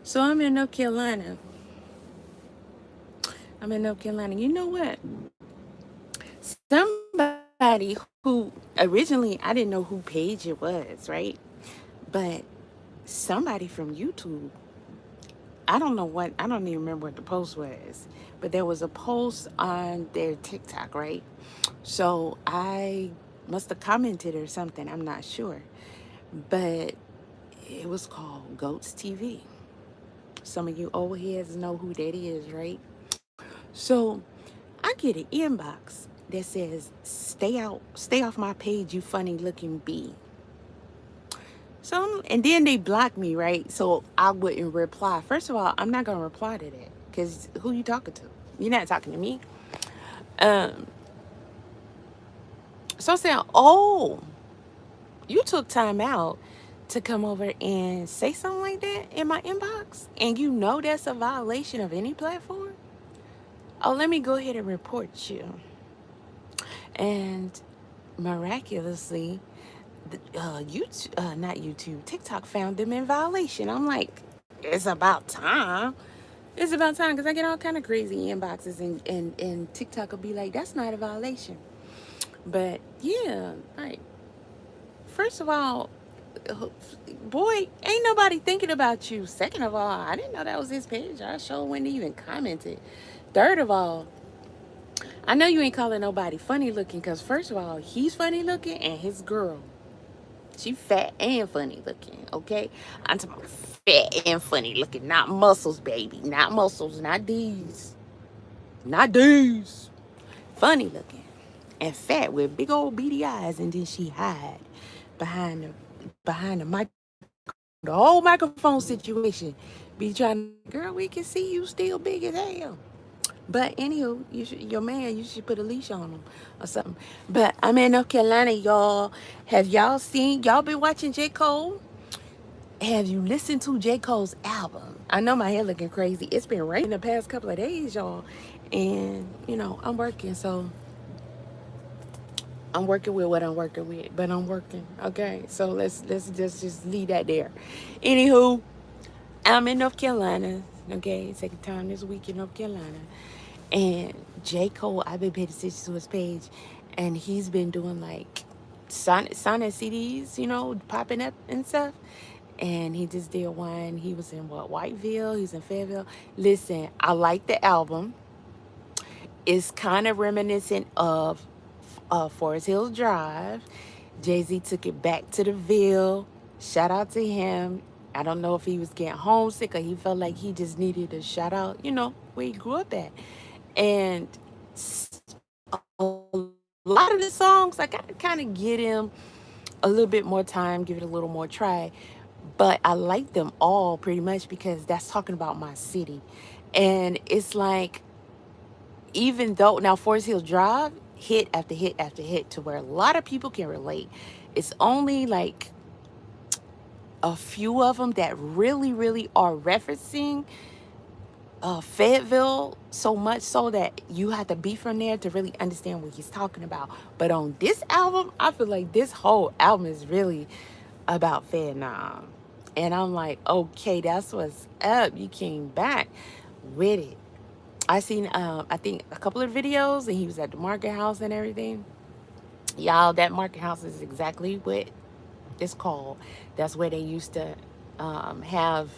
So I'm in North Carolina. You know what? Somebody who originally I didn't know who page it was, right? But somebody from YouTube, I don't even remember what the post was, but there was a post on their TikTok, right? So I must have commented or something, I'm not sure. But it was called Goats TV. Some of you old heads know who that is, right? So I get an inbox that says, stay off my page, you funny looking bee. And then they blocked me, right? So I wouldn't reply. First of all, I'm not gonna reply to that because who you talking to? You're not talking to me. Um, so I'm saying, oh, you took time out to come over and say something like that in my inbox, and you know that's a violation of any platform. Oh, let me go ahead and report you. And miraculously, YouTube, not YouTube, TikTok found them in violation. I'm like, it's about time. It's about time because I get all kind of crazy inboxes, and TikTok will be like, that's not a violation. But yeah, like, first of all, boy, ain't nobody thinking about you. Second of all, I didn't know that was his page. I sure wouldn't even commented. Third of all, I know you ain't calling nobody funny looking because first of all, he's funny looking and his girl, she fat and funny looking, okay? I'm talking about fat and funny looking, not muscles, baby. Not muscles, not these. Not these. Funny looking. And fat with big old beady eyes, and then she hide behind the mic, the whole microphone situation. Be trying to, girl, we can see you still big as hell. But anywho, your man, you should put a leash on him or something. But I'm in North Carolina, y'all. Have y'all been watching J. Cole? Have you listened to J. Cole's album? I know my hair looking crazy. It's been raining the past couple of days, y'all. And, I'm working, so I'm working with what I'm working with. But I'm working. Okay. So let's just leave that there. Anywho, I'm in North Carolina. Okay, second time this week in North Carolina. And J. Cole, I've been paying attention to his page, and he's been doing like Sonic CDs, popping up and stuff. And he just did one. He was in what, Whiteville? He's in Fayetteville. Listen, I like the album. It's kind of reminiscent of Forest Hills Drive. Jay-Z took it back to the Ville. Shout out to him. I don't know if he was getting homesick or he felt like he just needed a shout out, where he grew up at. And a lot of the songs, I got to kind of get him a little bit more time, give it a little more try. But I like them all pretty much because that's talking about my city. And it's like, even though now Forest Hill Drive hit after hit after hit to where a lot of people can relate, it's only like a few of them that really, really are referencing Fayetteville, so much so that you have to be from there to really understand what he's talking about. But on this album, I feel like this whole album is really about Vietnam. And I'm like, okay, that's what's up. You came back with it. I seen, I think, a couple of videos, and he was at the market house and everything. Y'all, that market house is exactly what it's called. That's where they used to have,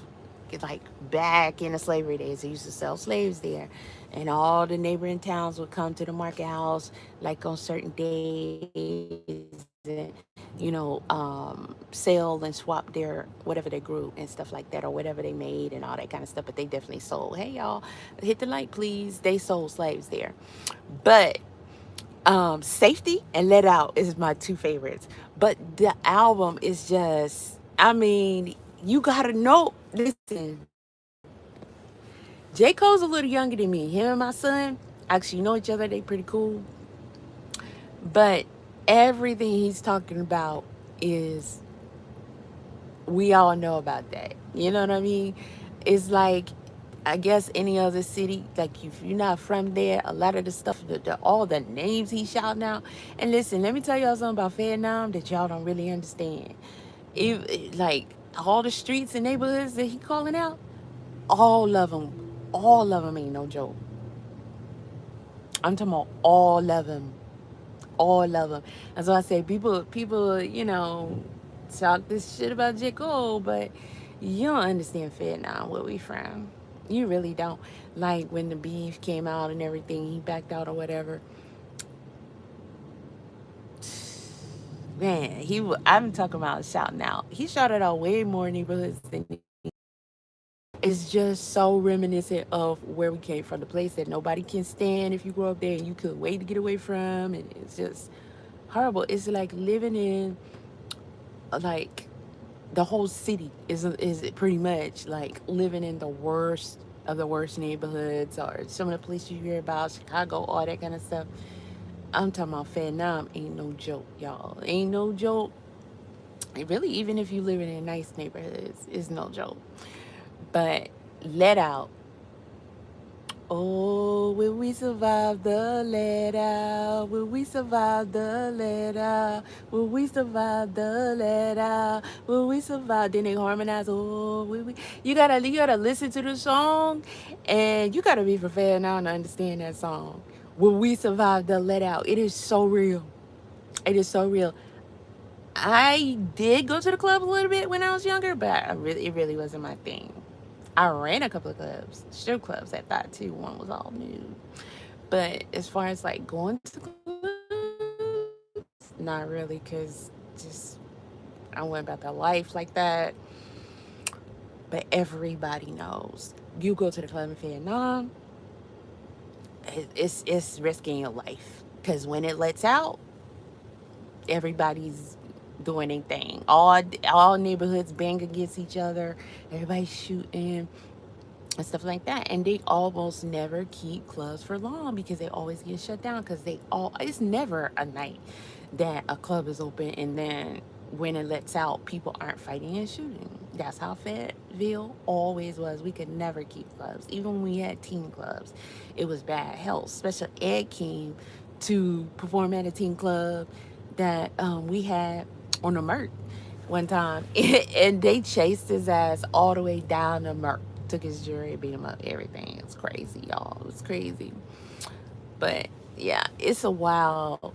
like, back in the slavery days, they used to sell slaves there. And all the neighboring towns would come to the market house, like on certain days, and, sell and swap their whatever they grew and stuff like that, or whatever they made and all that kind of stuff. But they definitely sold. Hey, y'all, hit the like, please. They sold slaves there. But Safety and Let Out is my two favorites. But the album is just, I mean, you gotta know. Listen, J. Cole's a little younger than me. Him and my son actually know each other. They pretty cool. But everything he's talking about is, we all know about that. You know what I mean? It's like, I guess any other city, like if you're not from there, a lot of the stuff, all the names he's shouting out. And listen, let me tell y'all something about Vietnam that y'all don't really understand. Like all the streets and neighborhoods that he calling out, All of them ain't no joke. I'm talking about all of them. All of them. And so I say, people, talk this shit about J. Cole, but you don't understand Vietnam, where we from. You really don't. Like when the beef came out and everything, he backed out or whatever. Man, I'm talking about shouting out. He shouted out way more neighborhoods than he. It's just so reminiscent of where we came from, the place that nobody can stand if you grow up there and you couldn't wait to get away from. And it's just horrible. It's like living in, like, the whole city is pretty much like living in the worst of the worst neighborhoods, or some of the places you hear about, Chicago, all that kind of stuff. I'm talking about Vietnam ain't no joke, y'all. Ain't no joke. Really, even if you live in a nice neighborhood, it's no joke. But let out. Oh, will we survive the let out? Will we survive the let out? Will we survive the let out? Will we survive? Then they harmonize. Oh, will we? You gotta listen to the song, and you gotta be prepared now to understand that song. Will we survive the let out? It is so real. It is so real. I did go to the club a little bit when I was younger, but it really wasn't my thing. I ran a couple of clubs, strip clubs at that too. One was all nude. But as far as like going to clubs, not really, because just I went about that life like that. But everybody knows you go to the club in Vietnam, it's risking your life, because when it lets out, everybody's doing their thing. All neighborhoods bang against each other. Everybody's shooting and stuff like that. And they almost never keep clubs for long because they always get shut down, because it's never a night that a club is open and then when it lets out, people aren't fighting and shooting. That's how Fayetteville always was. We could never keep clubs. Even when we had teen clubs, it was bad. Hell, special ed came to perform at a teen club that we had on the Merc one time, and they chased his ass all the way down the Merc. Took his jewelry, beat him up, everything. It's crazy, y'all. It was crazy. But yeah, it's a wild.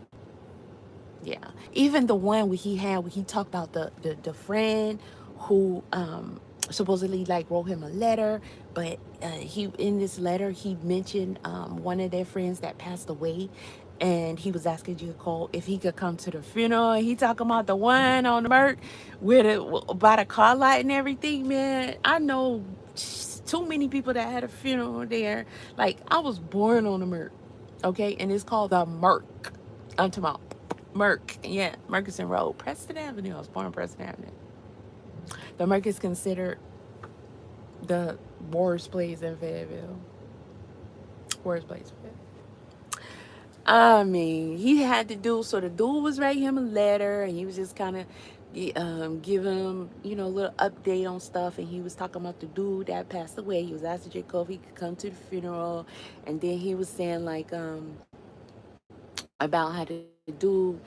Yeah, even the one where he talked about the friend who supposedly like wrote him a letter, but he in this letter he mentioned one of their friends that passed away, and he was asking J. Cole if he could come to the funeral. And he talking about the one on the Merc with it by the car lot and everything. Man, I know too many people that had a funeral there. Like, I was born on the Merc, okay, and it's called the Merc. I'm talking about Merc, yeah, Murchison Road, Preston Avenue. I was born on Preston Avenue. The Merc is considered the worst place in Fayetteville. Worst place. I mean, he had to do, so the dude was writing him a letter, and he was just kind of giving him, a little update on stuff. And he was talking about the dude that passed away. He was asking Jacob if he could come to the funeral, and then he was saying like about how the dude,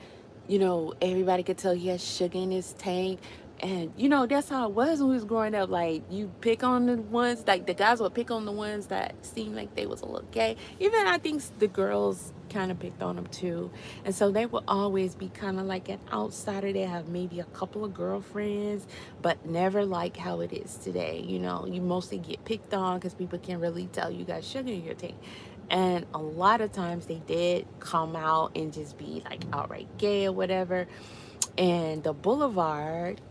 everybody could tell he had sugar in his tank. And that's how it was when we was growing up. Like, you pick on the ones, like the guys would pick on the ones that seemed like they was a little gay. Even I think the girls kind of picked on them too. And so they would always be kind of like an outsider. They have maybe a couple of girlfriends, but never like how it is today. You mostly get picked on because people can really tell you got sugar in your tank. And a lot of times they did come out and just be like outright gay or whatever. And the boulevard,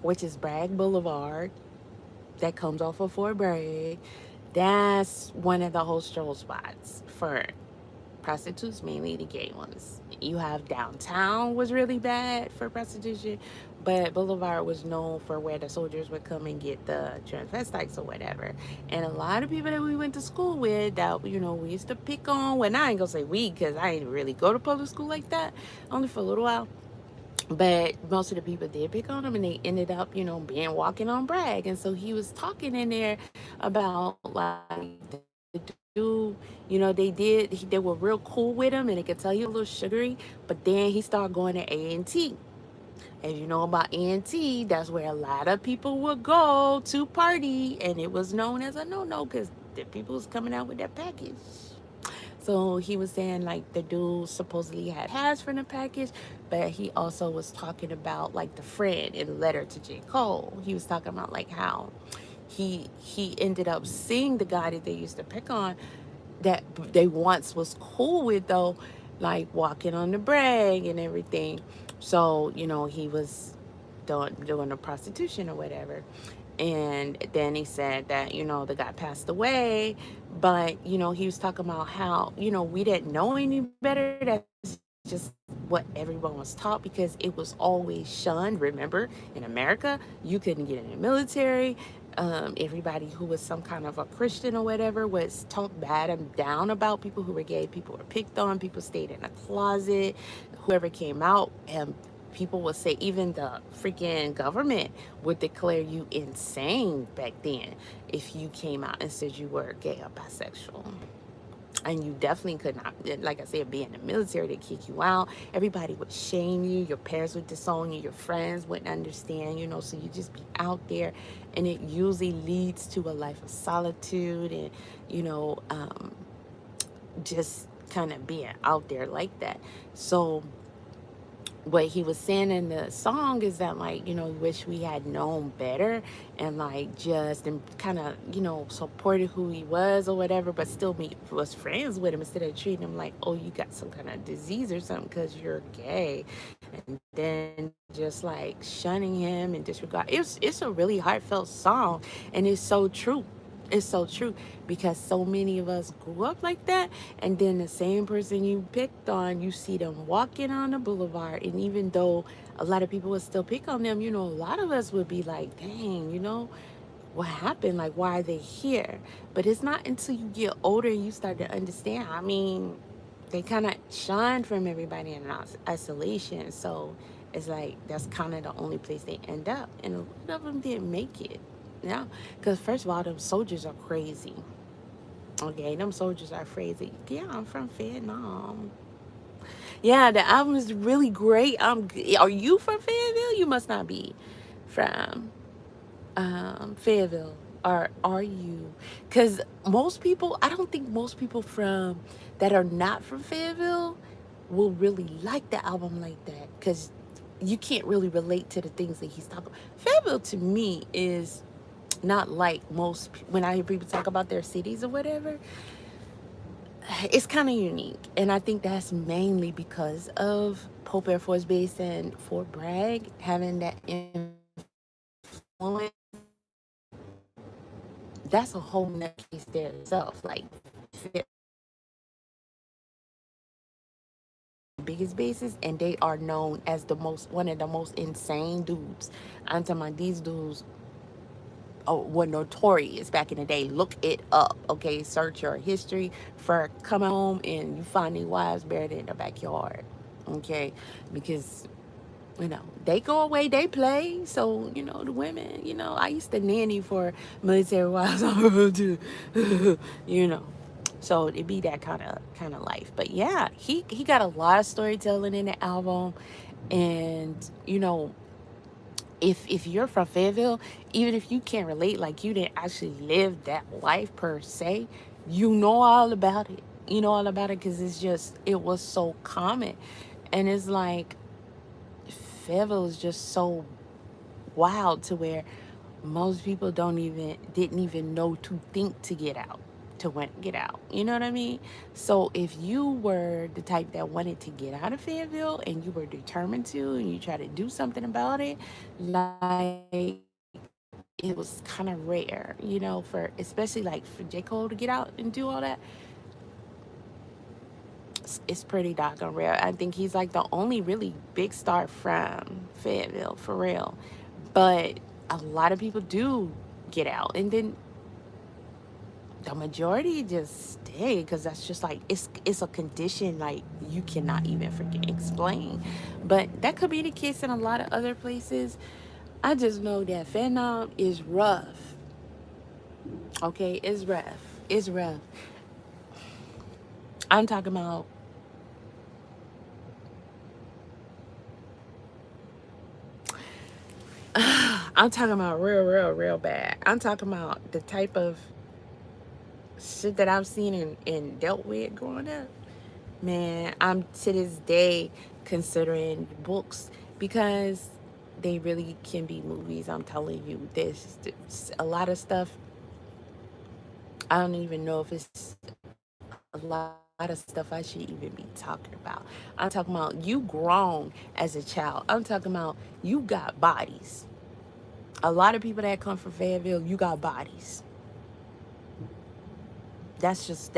which is Bragg Boulevard, that comes off of Fort Bragg, that's one of the whole stroll spots for prostitutes, mainly the gay ones. You have downtown was really bad for prostitution, but Boulevard was known for where the soldiers would come and get the transvestites or whatever. And a lot of people that we went to school with that, we used to pick on, well, I ain't gonna say we, because I didn't really go to public school like that, only for a little while. But most of the people did pick on him, and they ended up, being walking on Bragg. And so he was talking in there about like the dude, they were real cool with him, and they could tell he was a little sugary. But then he started going to A&T, As you know about ENT, that's where a lot of people would go to party, and it was known as a no-no because the people was coming out with that package. So he was saying like the dude supposedly had pass from the package, but he also was talking about like the friend in the letter to J. Cole. He was talking about like how he ended up seeing the guy that they used to pick on, that they once was cool with though, like walking on the brag and everything. So, he was doing the prostitution or whatever. And then he said that, the guy passed away, but, he was talking about how, we didn't know any better. That's just what everyone was taught because it was always shunned. Remember, in America, you couldn't get in the military. Everybody who was some kind of a Christian or whatever was talked bad and down about. People who were gay, people were picked on, people stayed in a closet. Whoever came out, and people would say, even the freaking government would declare you insane back then if you came out and said you were gay or bisexual. And you definitely could not, like I said, be in the military. To kick you out. Everybody would shame you. Your parents would disown you. Your friends wouldn't understand, so you just be out there. And it usually leads to a life of solitude and, just kind of being out there like that. So what he was saying in the song is that, like, wish we had known better, and like just and kind of, supported who he was or whatever, but still was friends with him instead of treating him like, oh, you got some kind of disease or something because you're gay, and then just like shunning him and disregard. It's a really heartfelt song, and it's so true. It's so true because so many of us grew up like that, and then the same person you picked on, you see them walking on the boulevard, and even though a lot of people would still pick on them, a lot of us would be like, dang, what happened? Like, why are they here? But it's not until you get older and you start to understand. I mean, they kind of shine from everybody in isolation, so it's like that's kind of the only place they end up, and a lot of them didn't make it. Yeah, because first of all, them soldiers are crazy. Okay, them soldiers are crazy. Yeah, I'm from Vietnam. Yeah, the album is really great. Are you from Fayetteville? You must not be from Fayetteville. Or are you? Because most people, I don't think most people from that are not from Fayetteville will really like the album like that. Because you can't really relate to the things that he's talking about. Fayetteville to me is not like most, when I hear people talk about their cities or whatever, it's kind of unique. And I think that's mainly because of Pope Air Force Base and Fort Bragg having that influence. That's a whole nother case there itself. Like, biggest bases, and they are known as one of the most insane dudes. I'm talking about these dudes, were notorious back in the day. Look it up, okay? Search your history for coming home and you find their wives buried in the backyard, okay? Because, they go away, they play. So, the women, I used to nanny for military wives, you know. So it be that kind of life. But yeah, he got a lot of storytelling in the album, and if you're from Fayetteville, even if you can't relate, like you didn't actually live that life per se, you know all about it. You know all about it because it was so common. And it's like, Fayetteville is just so wild to where most people didn't even know to think to get out, get out. You know what I mean? So if you were the type that wanted to get out of Fayetteville and you were determined to, and you try to do something about it, like, it was kind of rare, for especially like for J. Cole to get out and do all that. It's pretty doggone rare. I think he's like the only really big star from Fayetteville, for real. But a lot of people do get out, and then the majority just stay because that's just like, it's a condition like you cannot even freaking explain. But that could be the case in a lot of other places. I just know that Vietnam is rough. Okay, it's rough. It's rough. I'm talking about, I'm talking about real bad. I'm talking about the type of shit that I've seen and dealt with growing up. Man, I'm to this day considering books because they really can be movies. I'm telling you, there's a lot of stuff. I don't even know if it's a lot of stuff I should even be talking about. I'm talking about you grown as a child. I'm talking about you got bodies. A lot of people that come from Fayetteville, you got bodies. That's just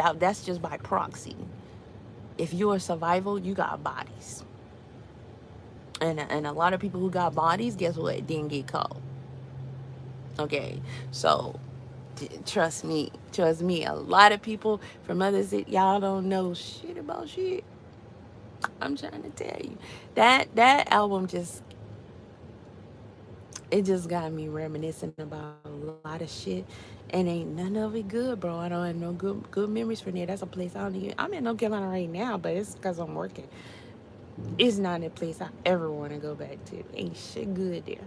by proxy. If you're a survival, you got bodies. And a lot of people who got bodies, guess what? Didn't get caught. Okay, so trust me. A lot of people from others that y'all don't know shit about shit. I'm trying to tell you that album just it just got me reminiscing about a lot of shit, and ain't none of it good, bro. I don't have no good memories from there. That's a place I don't even. I'm in North Carolina right now, but it's because I'm working. It's not a place I ever want to go back to. Ain't shit good there,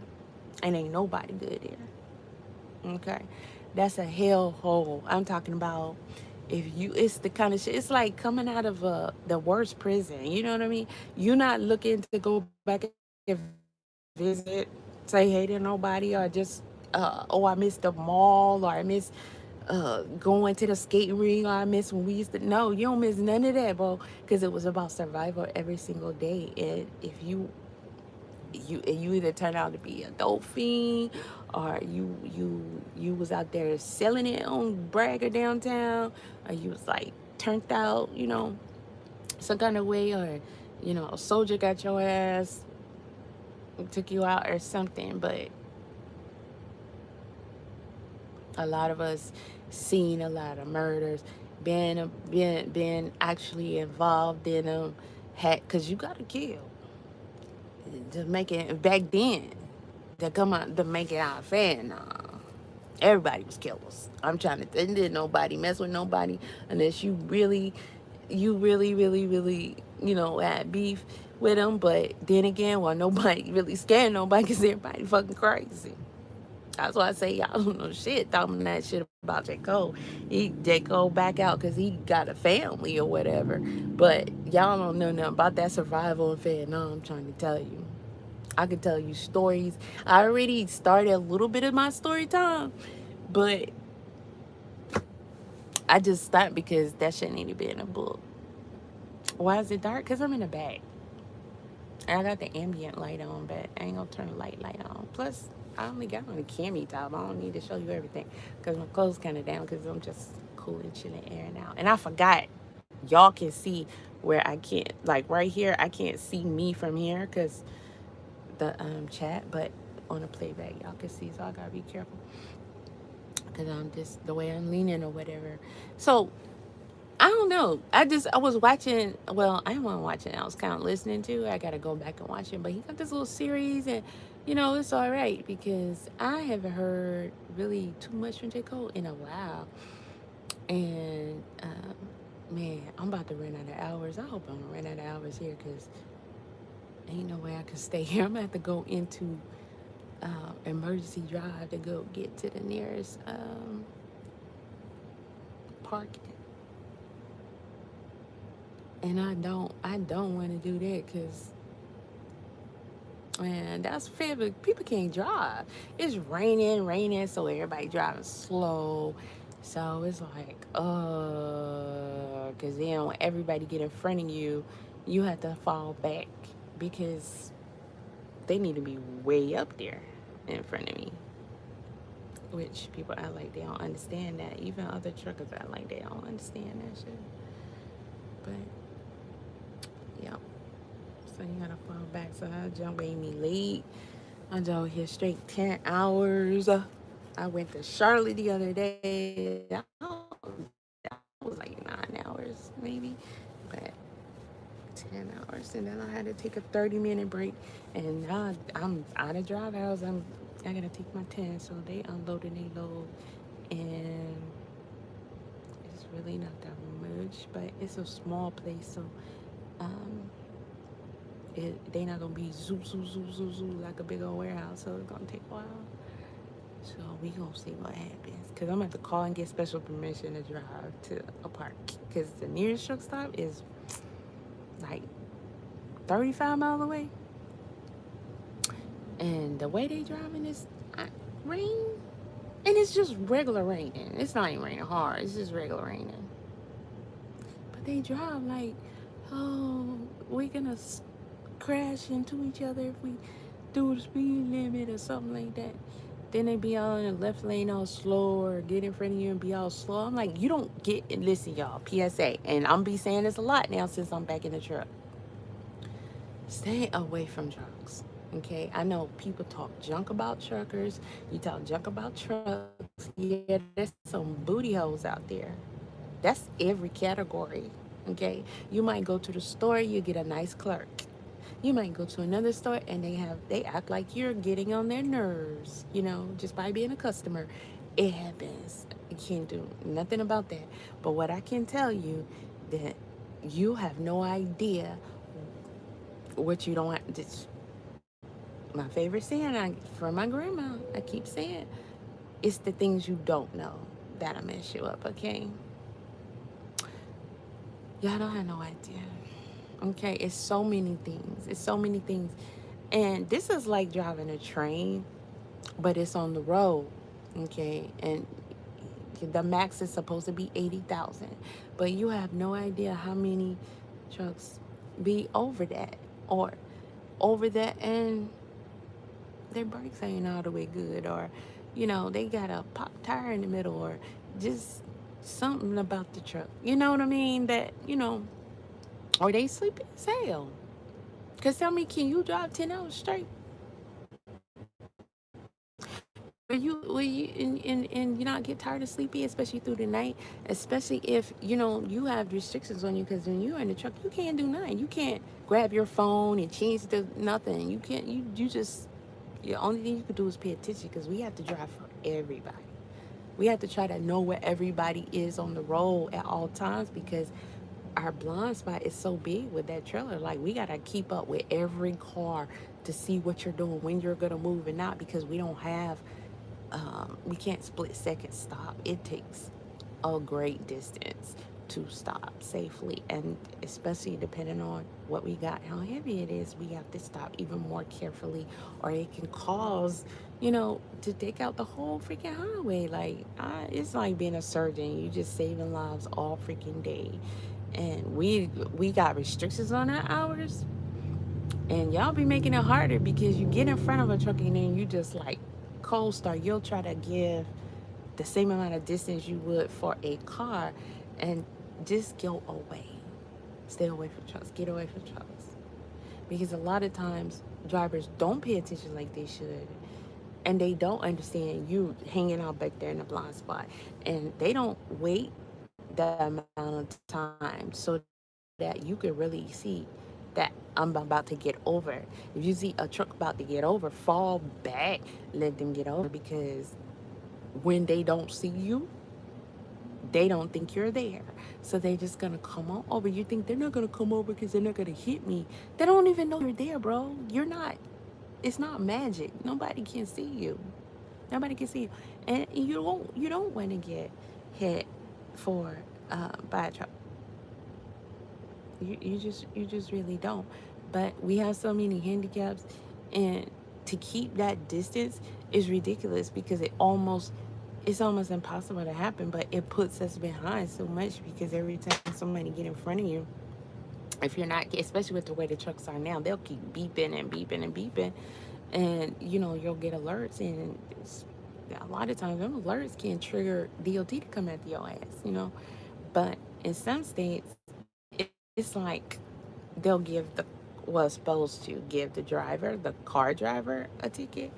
and ain't nobody good there. Okay, that's a hellhole. I'm talking about if you, it's the kind of shit. It's like coming out of the worst prison. You know what I mean? You're not looking to go back and visit, say hey to nobody, or just oh I missed the mall, or I miss going to the skating ring, or I miss when we used to. No, you don't miss none of that, bro, because it was about survival every single day. And if you either turn out to be a dope fiend, or you was out there selling it on Bragger downtown, or you was like turned out, some kind of way, or a soldier got your ass, took you out or something. But a lot of us seen a lot of murders, been actually involved in them, had, because you gotta kill to make it back then, to come out to make it out fair. Nah, everybody was killers. I'm trying to. Didn't nobody mess with nobody unless you really, had beef with them. But then again, well, nobody really scared nobody because everybody fucking crazy. That's why I say y'all don't know shit. Talking that shit about J. Cole. J. Cole back out because he got a family or whatever. But y'all don't know nothing about that survival in Vietnam. I'm trying to tell you. I could tell you stories. I already started a little bit of my story time, but I just stopped because that shit need to be in a book. Why is it dark? Because I'm in the back. And I got the ambient light on, but I ain't gonna turn the light on. Plus, I only got on a cami top. I don't need to show you everything because my clothes kind of down because I'm just cooling, chilling, airing out. And I forgot, y'all can see where I can't, like right here, I can't see me from here because the chat, but on the playback, y'all can see. So I gotta be careful because I'm just the way I'm leaning or whatever. So I don't know. I was watching. Well, I wasn't watching. I was kind of listening to. I gotta go back and watch it. But he got this little series, and it's all right because I haven't heard really too much from J. Cole in a while. And man, I'm about to run out of hours. I hope I don't run out of hours here because ain't no way I can stay here. I'm gonna have to go into emergency drive to go get to the nearest parking. And I don't want to do that because, man, that's fair, but people can't drive. It's raining, so everybody driving slow. So it's like, because then when everybody get in front of you, you have to fall back because they need to be way up there in front of me. Which people act like they don't understand that. Even other truckers act like they don't understand that shit. But yeah. So you gotta fall back. So that jump made me late. I drove here straight 10 hours. I went to Charlotte the other day. That was like 9 hours, maybe. But 10 hours. And then I had to take a 30-minute break. And now I'm out of drive house. I gotta take my 10. So they unloaded they load. And it's really not that much. But it's a small place. So um, they not gonna be zoo like a big old warehouse, so it's gonna take a while. So we gonna see what happens. Cause I'm about to call and get special permission to drive to a park. Cause the nearest truck stop is like 35 miles away. And the way they driving is rain. And it's just regular raining. It's not even raining hard. It's just regular raining. But they drive like, oh, we're gonna crash into each other if we do the speed limit or something like that. Then they be all in the left lane all slow or get in front of you and be all slow. I'm like, you don't get, listen, y'all, PSA. And I'm be saying this a lot now since I'm back in the truck. Stay away from trucks. Okay, I know people talk junk about truckers. You talk junk about trucks. Yeah, there's some booty holes out there. That's every category. Okay, you might go to the store, you get a nice clerk. You might go to another store and they act like you're getting on their nerves, just by being a customer. It happens. You can't do nothing about that. But what I can tell you that you have no idea what you don't want. This, my favorite saying from my grandma, I keep saying, it's the things you don't know that'll mess you up, okay? Y'all don't have no idea. Okay, it's so many things. It's so many things. And this is like driving a train, but it's on the road. Okay, and the max is supposed to be 80,000, but you have no idea how many trucks be over that or over that, and their brakes ain't all the way good, or they got a pop tire in the middle, or just something about the truck. You know what I mean? That or they sleepy as hell. Cause tell me, can you drive 10 hours straight? Will you and you not get tired of sleepy, especially through the night, especially if you have restrictions on you, because when you're in the truck you can't do nothing. You can't grab your phone and change the nothing. You can't. You just, the only thing you could do is pay attention, because we have to drive for everybody. We have to try to know where everybody is on the road at all times, because our blind spot is so big with that trailer. Like, we gotta keep up with every car to see what you're doing, when you're gonna move and not, because we don't have we can't split second stop. It takes a great distance to stop safely, and especially depending on what we got, how heavy it is, we have to stop even more carefully, or it can cause to take out the whole freaking highway. Like, it's like being a surgeon. You just saving lives all freaking day, and we got restrictions on our hours, and y'all be making it harder, because you get in front of a truck and then you just like cold start. You'll try to give the same amount of distance you would for a car, and just go away. Stay away from trucks. Get away from trucks. Because a lot of times drivers don't pay attention like they should, and they don't understand you hanging out back there in the blind spot, and they don't wait that amount of time so that you can really see that I'm about to get over. If you see a truck about to get over, fall back, let them get over, because when they don't see you, they don't think you're there. So they're just gonna come on over. You think they're not gonna come over because they're not gonna hit me. They don't even know you're there, bro. You're not, it's not magic. Nobody can see you. Nobody can see you. And you don't want to get hit for by a truck. You just really don't. But we have so many handicaps, and to keep that distance is ridiculous, because it's almost impossible to happen. But it puts us behind so much, because every time somebody get in front of you, if you're not, especially with the way the trucks are now, they'll keep beeping and beeping and beeping, and you'll get alerts, and a lot of times them alerts can trigger DOT to come after your ass. But in some states, it's like they'll give supposed to give the driver, the car driver, a ticket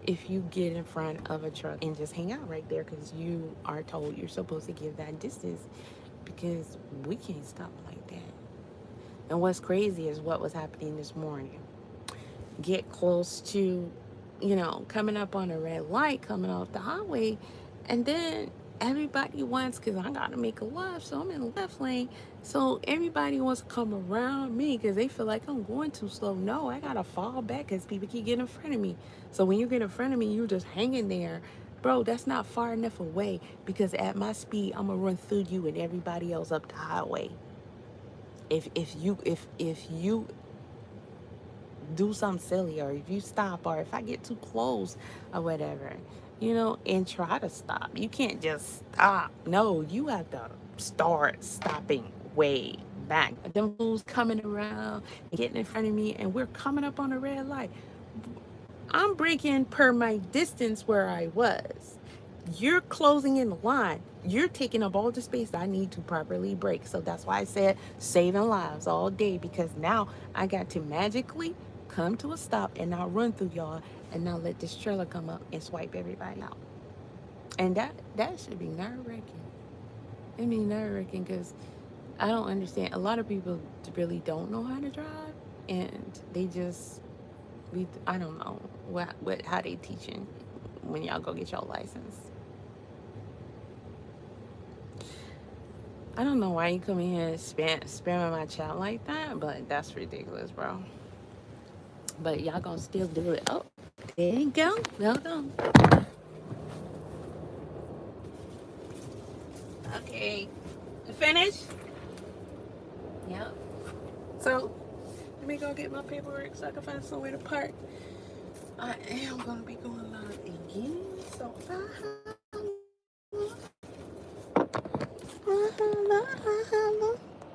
if you get in front of a truck and just hang out right there, because you are told you're supposed to give that distance, because we can't stop like that. And what's crazy is what was happening this morning. Get close to, coming up on a red light, coming off the highway, and then everybody wants, because I got to make a left, so I'm in the left lane. So everybody wants to come around me because they feel like I'm going too slow. No, I got to fall back because people keep getting in front of me. So when you get in front of me, you're just hanging there Bro, that's not far enough away, because at my speed, I'm gonna run through you and everybody else up the highway. If you do something silly, or if you stop, or if I get too close or whatever, and try to stop. You can't just stop. No, you have to start stopping way back. Them fools coming around, getting in front of me, and we're coming up on a red light. I'm braking per my distance where I was. You're closing in the line. You're taking up all the space I need to properly brake. So that's why I said saving lives all day, because now I got to magically come to a stop and not run through y'all and not let this trailer come up and swipe everybody out. And that should be nerve-wracking. It be nerve-wracking because I don't understand. A lot of people really don't know how to drive, and they just I don't know what how they teaching when y'all go get your license. I don't know why you come in here and spamming my chat like that, but that's ridiculous, bro. But y'all gonna still do it. Oh, there you go. Hold on. Okay, finish. Yep. So let me go get my paperwork so I can find somewhere to park. I am gonna be going live again, so